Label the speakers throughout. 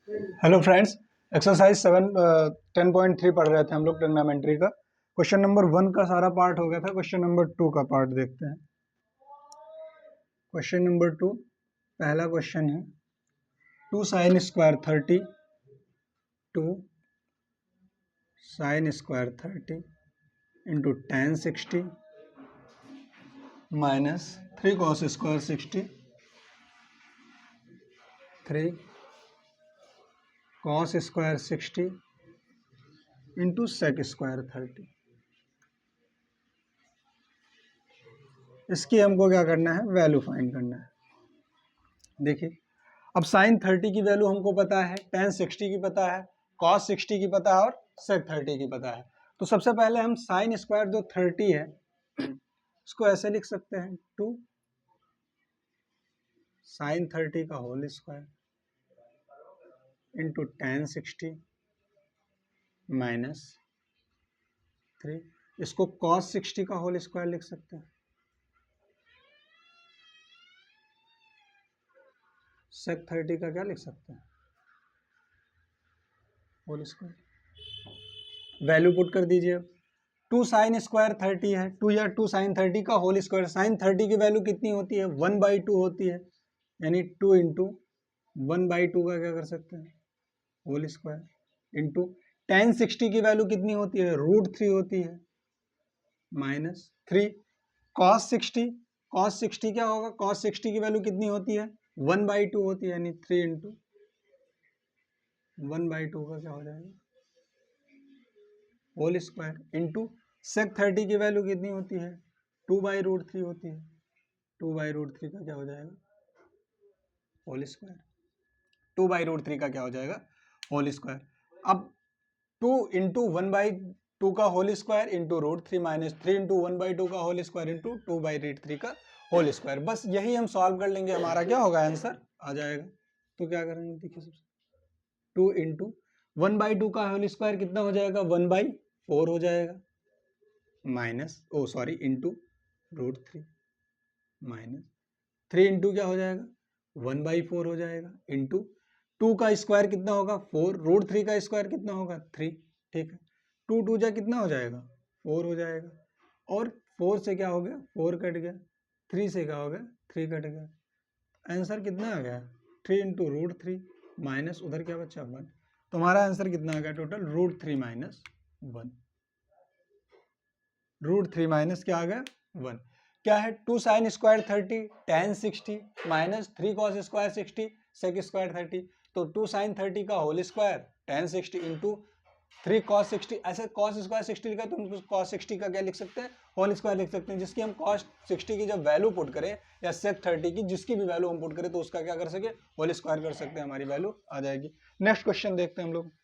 Speaker 1: Hello friends, exercise 10.3 पढ़ रहे थे हम लोग ट्रिग्नोमेट्री का। क्वेश्चन नंबर 1 का सारा पार्ट हो गया था। क्वेश्चन नंबर 2 का पार्ट देखते हैं। क्वेश्चन नंबर 2 पहला क्वेश्चन है 2 sin square 30 2 sin square 30 into tan 60 minus 3 cos square 60 3 cos square 60 into sec square 30। इसकी हमको क्या करना है, वैल्यू फाइंड करना है। देखिए, अब साइन 30 की वैल्यू हमको पता है, tan 60 की पता है, cos 60 की पता है और sec 30 की पता है। तो सबसे पहले हम साइन स्क्वायर जो 30 है इसको ऐसे लिख सकते हैं 2 साइन 30 का whole square into tan 60 minus 3। इसको cos 60 का होल स्क्वायर लिख सकते हैं, sec 30 का क्या लिख सकते हैं, होल स्क्वायर। वैल्यू पुट कर दीजिए। अब 2 साइन स्क्वायर 30 है, 2 या 2 साइन 30 का होल स्क्वायर। साइन 30 की वैल्यू कितनी होती है, 1/2 होती है, यानी 2 इंटू 1/2 का क्या कर सकते हैं, होल स्क्वायर इंटू tan 60 की वैल्यू कितनी होती है, √3 होती है, माइनस 3 cos 60। cos 60 क्या होगा, cos 60 की वैल्यू कितनी होती है, 1/2 होती है, यानी 3 इंटू 1/2 का क्या हो जाएगा, होल स्क्वायर इंटू sec 30 की वैल्यू कितनी होती है, 2/√3 होती है, 2/√3 का क्या हो जाएगा, होल स्क्वायर। 2/√3 का क्या हो जाएगा, होल स्क्वायर। अब 2 इंटू 1/2 का whole square into √3 minus 3 into 1/2 का होल स्क्वायर इंटू 2/√3 का होल स्क्वायर। बस यही हम सॉल्व कर लेंगे, हमारा क्या होगा, आंसर आ जाएगा। तो क्या करेंगे, देखिए सबसे 2 इंटू 1/2 का होल स्क्वायर कितना हो जाएगा, 1/4 हो जाएगा, माइनस इंटू √3 माइनस 3 इंटू क्या हो जाएगा, 1/4 हो जाएगा, इंटू 2 का स्क्वायर कितना होगा 4, √3 का स्क्वायर कितना होगा 3। ठीक है, 2 2 जा कितना हो जाएगा 4 हो जाएगा, और 4 से क्या हो गया 4 कट गया, 3 से क्या हो गया 3 कट गया। आंसर कितना आ गया 3 इंटू √3 माइनस उधर क्या बचा 1। तुम्हारा आंसर कितना आ गया टोटल, √3 माइनस 1। √3 माइनस क्या आ गया 1। क्या है, 2 sine square 30 tan 60 minus 3 cos square 60 sec square 30। तो 2 साइन 30 का whole square tan 60 into 3 cos 60। ऐसे cos स्क्वायर 60 लिखा तो हम cos 60 का क्या लिख सकते हैं, होल स्क्वायर लिख सकते हैं, जिसकी हम cos 60 की जब वैल्यू पुट करें या sec 30 की जिसकी भी वैल्यू हम पुट करें तो उसका क्या कर सके, होल स्क्वायर कर सकते हैं, हमारी वैल्यू आ जाएगी। नेक्स्ट क्वेश्चन देखते हैं हम लोग।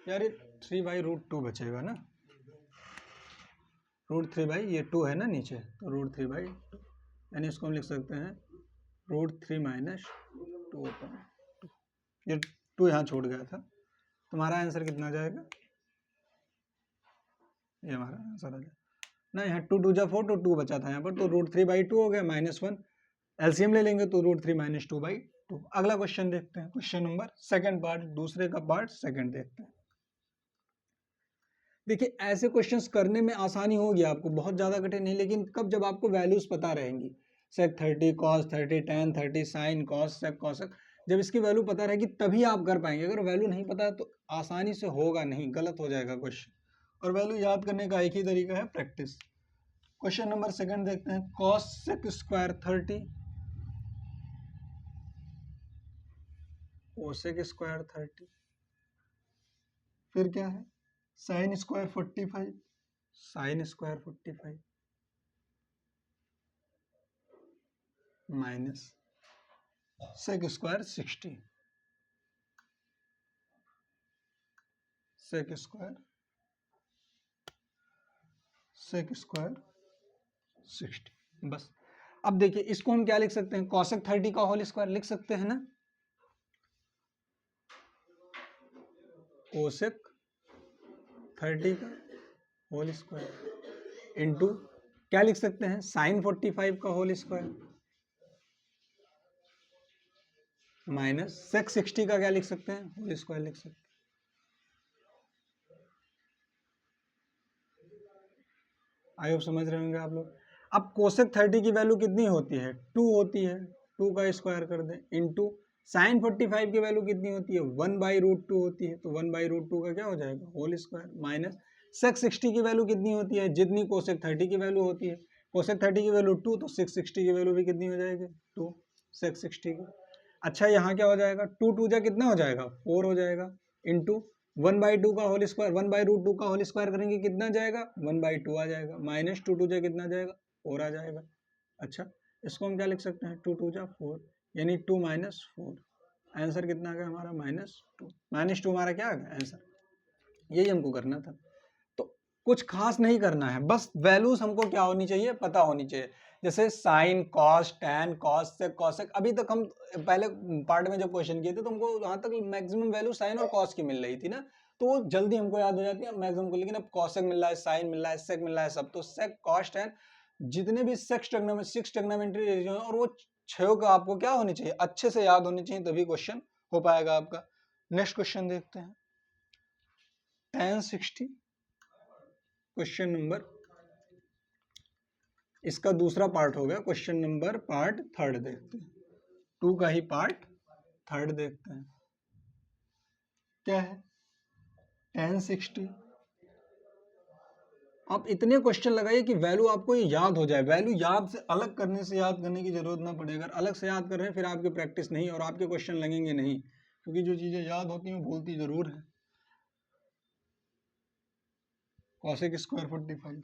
Speaker 1: यार ये 3/√2 बचेगा ना, √3 बाई ये 2 है ना नीचे, तो √3/2 यानी इसको हम लिख सकते हैं √3 माइनस 2/2। ये 2 यहाँ छोड़ गया था। तुम्हारा आंसर कितना आ जाएगा, ये हमारा आंसर आ जाएगा ना। यहाँ 2 2 जा 4 तो 2 बचा था यहाँ पर, तो √3/2 हो गया, -1 एलसीएम ले लेंगे तो √3 माइनस 2/2। अगला क्वेश्चन देखते हैं, क्वेश्चन नंबर सेकंड पार्ट, दूसरे का पार्ट सेकंड देखते हैं। देखिए, ऐसे क्वेश्चंस करने में आसानी होगी आपको, बहुत ज़्यादा कठिन नहीं, लेकिन कब, जब आपको वैल्यूज पता रहेंगी, sec 30 cos 30 tan 30 sin cos sec cosec, जब इसकी वैल्यू पता रहेगी तभी आप कर पाएंगे। अगर वैल्यू नहीं पता है तो आसानी से होगा नहीं, गलत हो जाएगा क्वेश्चन। और वैल्यू याद करने का एक ही तरीका है, प्रैक्टिस। क्वेश्चन नंबर सेकंड देखते हैं, cos sec square 30 cosec square 30, फिर क्या है sin square 45 sin square 45 minus sec square 60 sec square 60। बस अब देखिए, इसको हम क्या लिख सकते हैं, cosec 30 का होल स्क्वायर लिख सकते हैं ना। कोसेक 30 का होल स्क्वायर इंटू क्या लिख सकते हैं, साइन 45 का होल स्क्वायर माइनस सेक 60 का क्या लिख सकते हैं, होल स्क्वायर लिख सकते हैं। आई होप समझ रहे होंगे आप लोग। अब कोसेक 30 की वैल्यू कितनी होती है, 2 होती है, 2 का स्क्वायर कर दें इंटू साइन 45 की वैल्यू कितनी होती है, 1/√2 होती है, तो 1/√2 का क्या हो जाएगा, होल स्क्वायर माइनस सेक 60 की वैल्यू कितनी होती है, जितनी कोसेक 30 की वैल्यू होती है, कोसेक 30 की वैल्यू 2, तो सेक 60 की वैल्यू भी कितनी हो जाएगी, 2 सेक 60 की। अच्छा यहाँ क्या हो जाएगा, 2 2 जा कितना हो जाएगा, 4 हो जाएगा इंटू 1/2 का होल स्क्वायर, 1/√2 का होल स्क्वायर करेंगे कितना जाएगा, 1/2 आ जाएगा माइनस 2 2 जा कितना जाएगा, 4 आ जाएगा। अच्छा इसको हम क्या लिख सकते हैं, 2 2 जा 4 यानी 2 - 4, आंसर कितना आ गया हमारा, -2। -2 हमारा क्या आ गया आंसर, यही हमको करना था। तो कुछ खास नहीं करना है, बस वैल्यूज हमको क्या होनी चाहिए, पता होनी चाहिए। जैसे sine, cos, tan, cos sec, cosec, अभी तक हम पहले पार्ट में जब क्वेश्चन किए थे तो हमको वहां तक मैक्सिमम वैल्यू साइन और कॉस की मिल रही थी ना, तो वो जल्दी हमको याद हो जाती है मैक्सिमम को। लेकिन अब कॉसेक मिल रहा है, साइन मिल रहा है, सेक मिल रहा है, सब तो सेक, कॉस, टैन, जितने भी सिक्स ट्रिग्नोमेट्री रीजन और वो छह का आपको क्या होनी चाहिए, अच्छे से याद होनी चाहिए, तभी क्वेश्चन हो पाएगा आपका। नेक्स्ट क्वेश्चन देखते हैं, tan 60, क्वेश्चन नंबर, इसका दूसरा पार्ट हो गया, क्वेश्चन नंबर पार्ट थर्ड देखते हैं, 2 का ही पार्ट थर्ड देखते हैं। क्या है, tan 60। आप इतने क्वेश्चन लगाइए कि वैल्यू आपको ये याद हो जाए, वैल्यू याद से अलग करने से याद करने की जरूरत ना पड़े। अगर अलग से याद कर रहे हैं फिर आपकी प्रैक्टिस नहीं और आपके क्वेश्चन लगेंगे नहीं, क्योंकि जो चीजें याद होती हैं भूलती जरूर है। Cosec square 45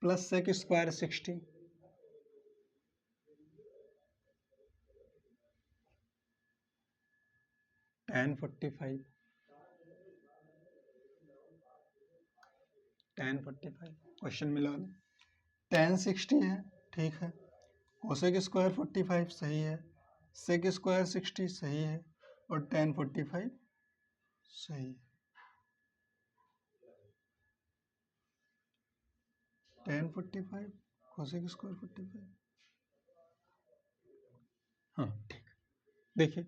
Speaker 1: plus sec square 60 tan 45 tan 45 question मिला दे, tan 60 है, ठीक है, कोसेक स्क्वायर 45 सही है, सेक स्क्वायर 60 सही है और tan 45 सही है। tan 45 कोसेक स्क्वायर 45, हाँ ठीक। देखिए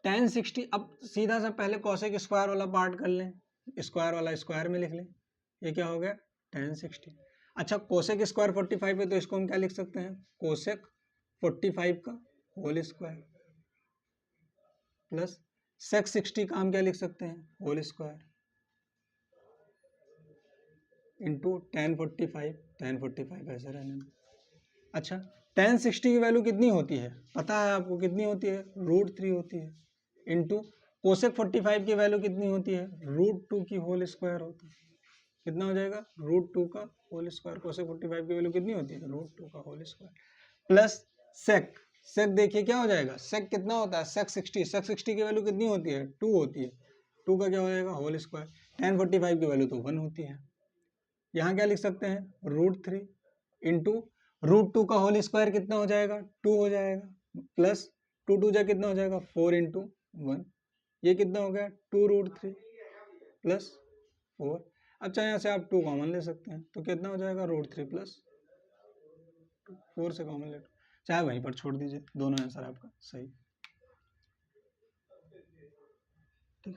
Speaker 1: tan 60, अब सीधा सा पहले कोसेक स्क्वायर वाला पार्ट कर लें, स्क्वायर वाला स्क्वायर में लिख लें, ये क्या हो गया tan 60। अच्छा कोसेक स्क्वायर 45 है तो इसको हम क्या लिख सकते हैं, कोसेक 45 का होल स्क्वायर प्लस सेक 60 का हम क्या लिख सकते हैं, होल स्क्वायर इंटू tan 45 ऐसा रहने में। अच्छा tan 60 की वैल्यू कितनी होती है, पता है आपको कितनी होती है, √3 होती है इंटू कोसेक 45 की वैल्यू कितनी होती है, √2 की होल स्क्वायर होता है। कितना हो जाएगा, √2 का होल स्क्वायर, कोसेक 45 की वैल्यू कितनी होती है, √2 का होल स्क्वायर प्लस सेक, सेक देखिए क्या हो जाएगा, सेक कितना होता है, सेक 60 की वैल्यू कितनी होती है, 2 होती है, 2 का क्या हो जाएगा होल स्क्वायर, tan 45 की वैल्यू तो 1 होती है। यहाँ क्या लिख सकते हैं, √3 इंटू √2 का होल स्क्वायर कितना हो जाएगा, 2 हो जाएगा प्लस 2 2 जा कितना हो जाएगा, 4 इंटू 1, ये कितना हो गया 2√3 प्लस 4। अच्छा यहाँ से आप 2 कॉमन ले सकते हैं तो कितना हो जाएगा, √3 प्लस 4 से कॉमन ले, चाहे वहीं पर छोड़ दीजिए, दोनों आंसर आपका सही। ठीक,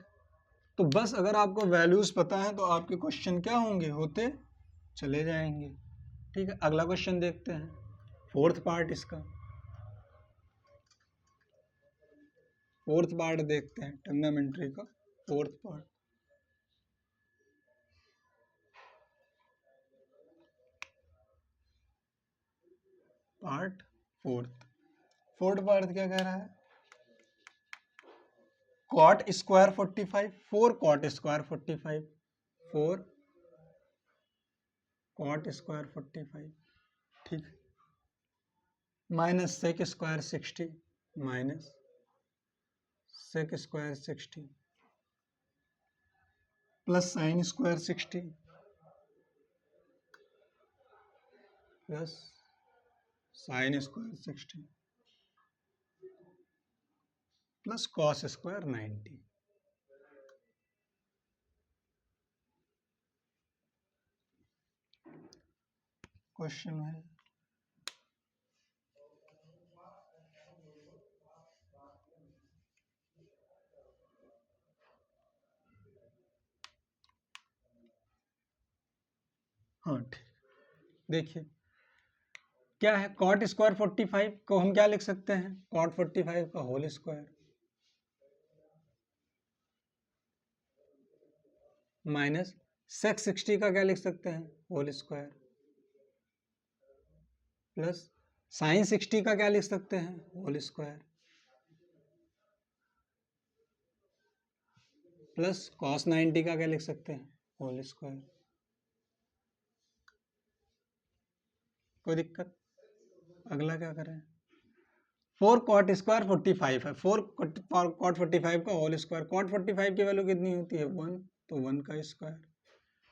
Speaker 1: तो बस अगर आपको वैल्यूज पता है तो आपके क्वेश्चन क्या होंगे, होते चले जाएंगे। ठीक है, अगला क्वेश्चन देखते हैं, फोर्थ पार्ट इसका, फोर्थ पार्ट देखते हैं ट्रिग्नोमेट्री का fourth part. Part fourth part क्या कह रहा है, cot square 45, 4 cot square 45, 4 cot square 45, ठीक, minus sec square 60 minus sec square 60 plus sine square 60 plus sine square 60 plus cos square 90। Question है। हाँ ठीक, देखिए क्या है, कॉट स्क्वायर 45 को हम क्या लिख सकते हैं, कॉट 45 का होल स्क्वायर माइनस सेक 60 का क्या लिख सकते हैं, होल स्क्वायर प्लस साइन 60 का क्या लिख सकते हैं, होल स्क्वायर प्लस कॉस 90 का क्या लिख सकते हैं, होल स्क्वायर। कोई दिक्कत? अगला क्या करें, 4 कॉट स्क्वायर 45 है, 4 कॉट 45 का होल स्क्वायर, कॉट 45 की वैल्यू कितनी होती है 1, तो 1 का स्क्वायर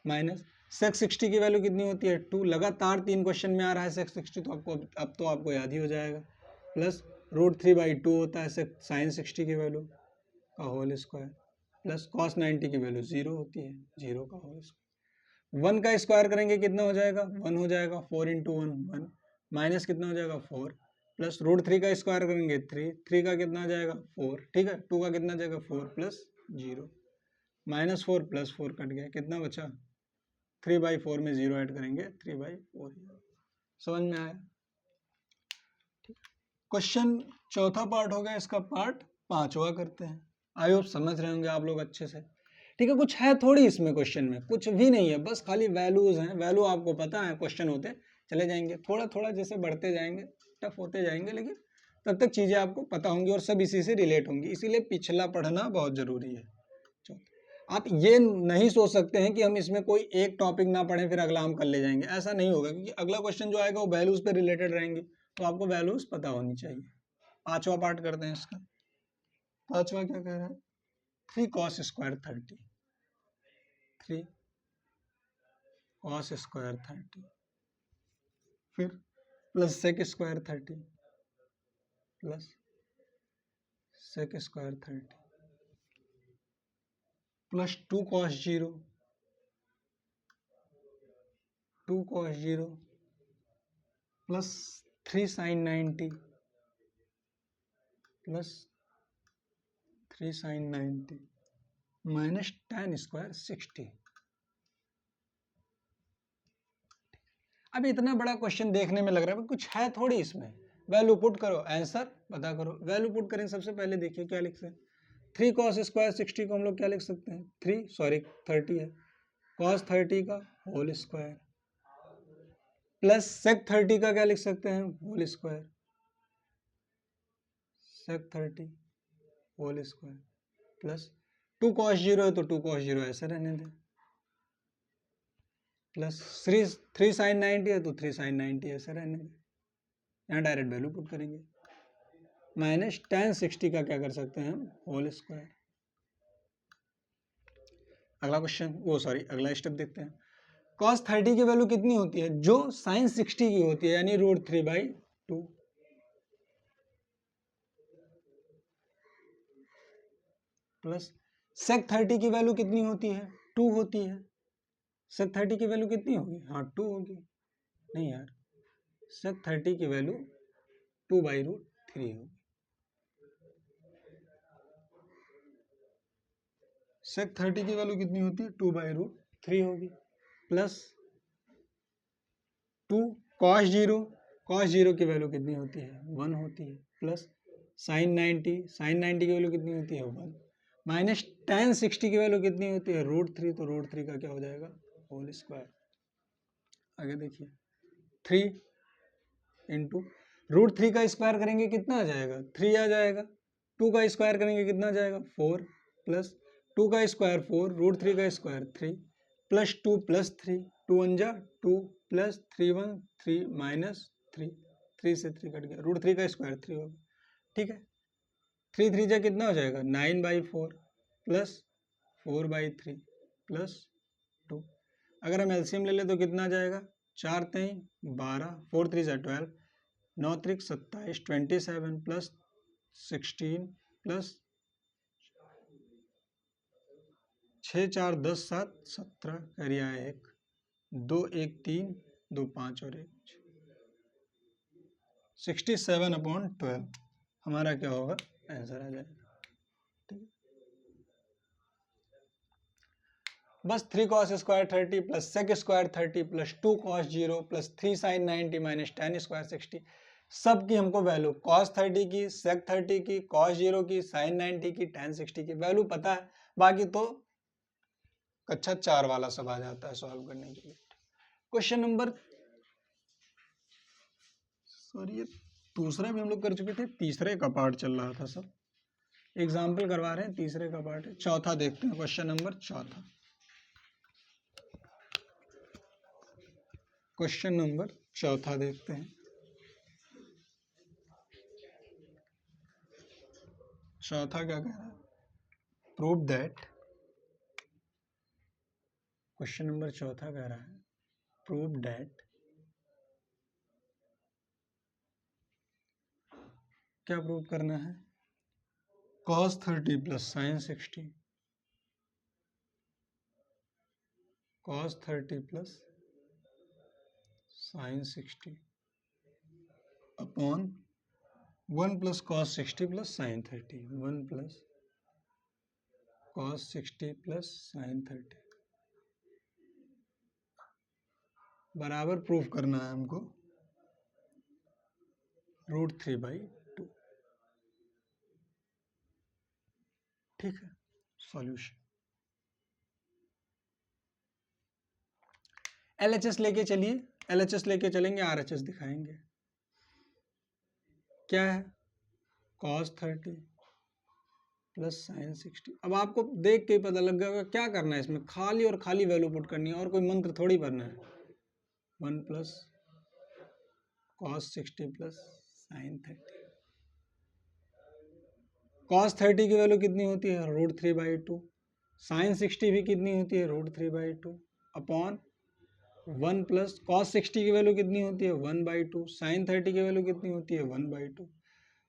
Speaker 1: माइनस सेक 60 की वैल्यू कितनी होती है 2, लगातार 3 क्वेश्चन में आ रहा है सेक 60, तो आपको अब तो आपको याद ही हो जाएगा, प्लस √3/2 होता है साइन 60 की वैल्यू का होल स्क्वायर प्लस कॉस 90 की वैल्यू 0 होती है, 0 का होल स्क्वायर। 1 का स्क्वायर करेंगे कितना हो जाएगा, 1 हो जाएगा, 4 × 1 1 माइनस कितना हो जाएगा 4 प्लस √3 का स्क्वायर करेंगे 3 का कितना आ जाएगा 4, ठीक है, 2 का कितना जाएगा 4 प्लस 0 -4 + 4 कट गया, कितना बचा 3/4 में 0 ऐड करेंगे 3/4। समझ में आया? क्वेश्चन चौथा पार्ट हो गया, इसका पार्ट 5वां करते हैं। आई होप समझ रहे होंगे आप लोग अच्छे से, ठीक है। कुछ है थोड़ी इसमें, क्वेश्चन में कुछ भी नहीं है, बस खाली वैल्यूज हैं, वैल्यू आपको पता है, क्वेश्चन होते चले जाएंगे, थोड़ा थोड़ा जैसे बढ़ते जाएंगे टफ होते जाएंगे, लेकिन तब तक चीज़ें आपको पता होंगी और सब इसी से रिलेट होंगी, इसीलिए पिछला पढ़ना बहुत ज़रूरी है। आप ये नहीं सोच सकते हैं कि हम इसमें कोई एक टॉपिक ना पढ़ें फिर अगला हम कर ले जाएंगे, ऐसा नहीं होगा, क्योंकि अगला क्वेश्चन जो आएगा वो वैल्यूज पे रिलेटेड रहेंगे, तो आपको वैल्यूज पता होनी चाहिए। 5वां पार्ट करते हैं इसका। 5वां क्या कह रहा है, 3 cos स्क्वायर 30, 3 cos स्क्वायर 30 फिर plus sec square 30 plus sec square 30 plus 2 cos 0 plus 3 sin 90 plus 3 sin 90 minus tan square 60। अब इतना बड़ा क्वेश्चन देखने में लग रहा है कुछ है थोड़ी इसमें, वैल्यू पुट करो आंसर पता करो, वैल्यू पुट करें सबसे पहले देखिए क्या लिख सकते हैं, 3 cos स्क्वायर 60 को हम लोग क्या लिख सकते हैं 30 है, cos 30 का होल स्क्वायर प्लस sec 30 का क्या लिख सकते हैं whole square, sec 30 whole square plus 2 cos 0 है तो 2 cos 0 ऐसे रहने दें प्लस 3 sin 90 है तो 3 sin 90 ऐसे रहने दें, यहाँ डायरेक्ट वैल्यू पुट करेंगे माइनस tan 60 का क्या कर सकते हैं हम होल स्क्वायर। अगला क्वेश्चन अगला स्टेप देखते हैं, cos 30 की वैल्यू कितनी होती है जो sin 60 की होती है, यानी √3/2 प्लस sec 30 की वैल्यू कितनी होती है 2 होती है, sec 30 की वैल्यू कितनी होगी, हाँ 2 होगी, नहीं यार sec 30 की वैल्यू 2/√3 होगी, sec 30 की वैल्यू कितनी होती है 2/√3 होगी प्लस 2 cos 0 की वैल्यू कितनी होती है 1 होती है प्लस sin 90 की वैल्यू कितनी होती है 1 माइनस tan 60 की वैल्यू कितनी होती है √3, तो √3 का क्या हो जाएगा होल स्क्वायर। आगे देखिए 3 इंटू √3 का स्क्वायर करेंगे कितना आ जाएगा 3 आ जाएगा, 2 का स्क्वायर करेंगे कितना आ जाएगा 4 प्लस 2 का स्क्वायर 4 √3 का स्क्वायर 3 प्लस 2 प्लस 3 2 1 जा 2 प्लस 3 1 3 माइनस 3 से 3 कट गया, √3 का स्क्वायर 3 होगा, ठीक है 3 3 जा कितना हो जाएगा 9/4 प्लस 4/3 प्लस 2, अगर हम एलसीएम ले ले तो कितना आ जाएगा 4 3 12 4 3 जा 12 9 3 27 27 प्लस 16 प्लस 6 4 10 7 17 करिए 1 2 1 3 2 5 और 1 67/12 हमारा क्या होगा, आंसर आ जाएगा। ठीक है, बस 3 cos square 30 plus sec square 30 plus 2 cos 0 plus 3 sin 90 minus tan square 60, सब की हमको वैल्यू cos 30 की, sec 30 की, cos 0 की, sin 90 की, tan 60 की वैल्यू पता है, बाकी तो कक्षा 4 वाला सब आ जाता है सॉल्व करने के लिए। क्वेश्चन नंबर, सॉरी ये दूसरा भी हम लोग कर चुके थे, तीसरे का पार्ट चल रहा था सब, एग्जाम्पल करवा रहे हैं, तीसरे का पार्ट है। चौथा देखते हैं, क्वेश्चन नंबर चौथा, क्वेश्चन नंबर चौथा देखते हैं। चौथा क्या कह रहा है, प्रूव दैट, क्वेश्चन नंबर चौथा कह रहा है प्रूव दैट, क्या प्रूव करना है, cos 30 plus sin 60, cos 30 plus sin 60 upon 1 plus cos 60 plus sin 30, 1 plus cos 60 plus sin 30 बराबर प्रूफ करना है हमको √3/2। ठीक है, सॉल्यूशन LHS लेके चलिए, LHS लेके चलेंगे, RHS दिखाएंगे। क्या है, cos 30 प्लस sin 60। अब आपको देख के पता लग गया क्या करना है, इसमें खाली और खाली वैल्यू पुट करनी है, और कोई मंत्र थोड़ी भरना है। 1 plus cos 60 plus sin 30, cos 30 की वैल्यू कितनी होती है, √3/2, sin 60 भी कितनी होती है, √3/2 अपॉन 1 प्लस cos 60 की वैल्यू कितनी होती है, 1/2, sin 30 की वैल्यू कितनी होती है, 1/2,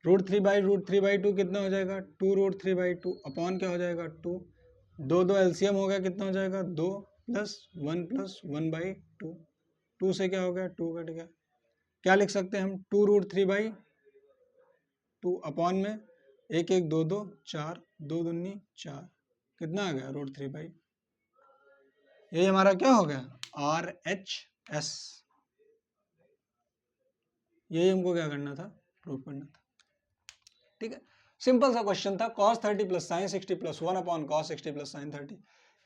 Speaker 1: √3/2 कितना हो जाएगा, 2√3/2 अपॉन क्या हो जाएगा, 2, 2 एलसीएम हो गया, कितना हो जाएगा, 2 प्लस 1 प्लस 1/2, 2 से क्या हो गया, 2 कट गया, क्या लिख सकते हैं हम, 2√3/2 अपॉन में 1 1 2 2 4, 2 दूनी 4, कितना आ गया, √3/, ये हमारा क्या हो गया, RHS। यही हमको क्या करना था, प्रूव करना था। ठीक है, सिंपल सा क्वेश्चन था, cos 30 plus sin 60 plus 1 upon cos 60 plus sin 30।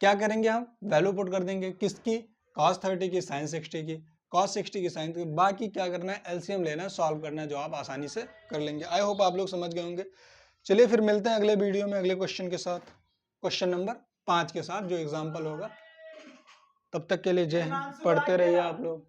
Speaker 1: क्या करेंगे हम, वैल्यू पुट कर देंगे, किसकी, cos 30 की, sin 60 की, cos 60 की sin 30, बाकी क्या करना है, एलसीएम लेना है, सॉल्व करना है, जो आप आसानी से कर लेंगे। आई होप आप लोग समझ गए होंगे। चलिए फिर मिलते हैं अगले वीडियो में अगले क्वेश्चन के साथ, क्वेश्चन नंबर 5 के साथ, जो एग्जाम्पल होगा। तब तक के लिए जय हिंद, पढ़ते रहिए आप लोग।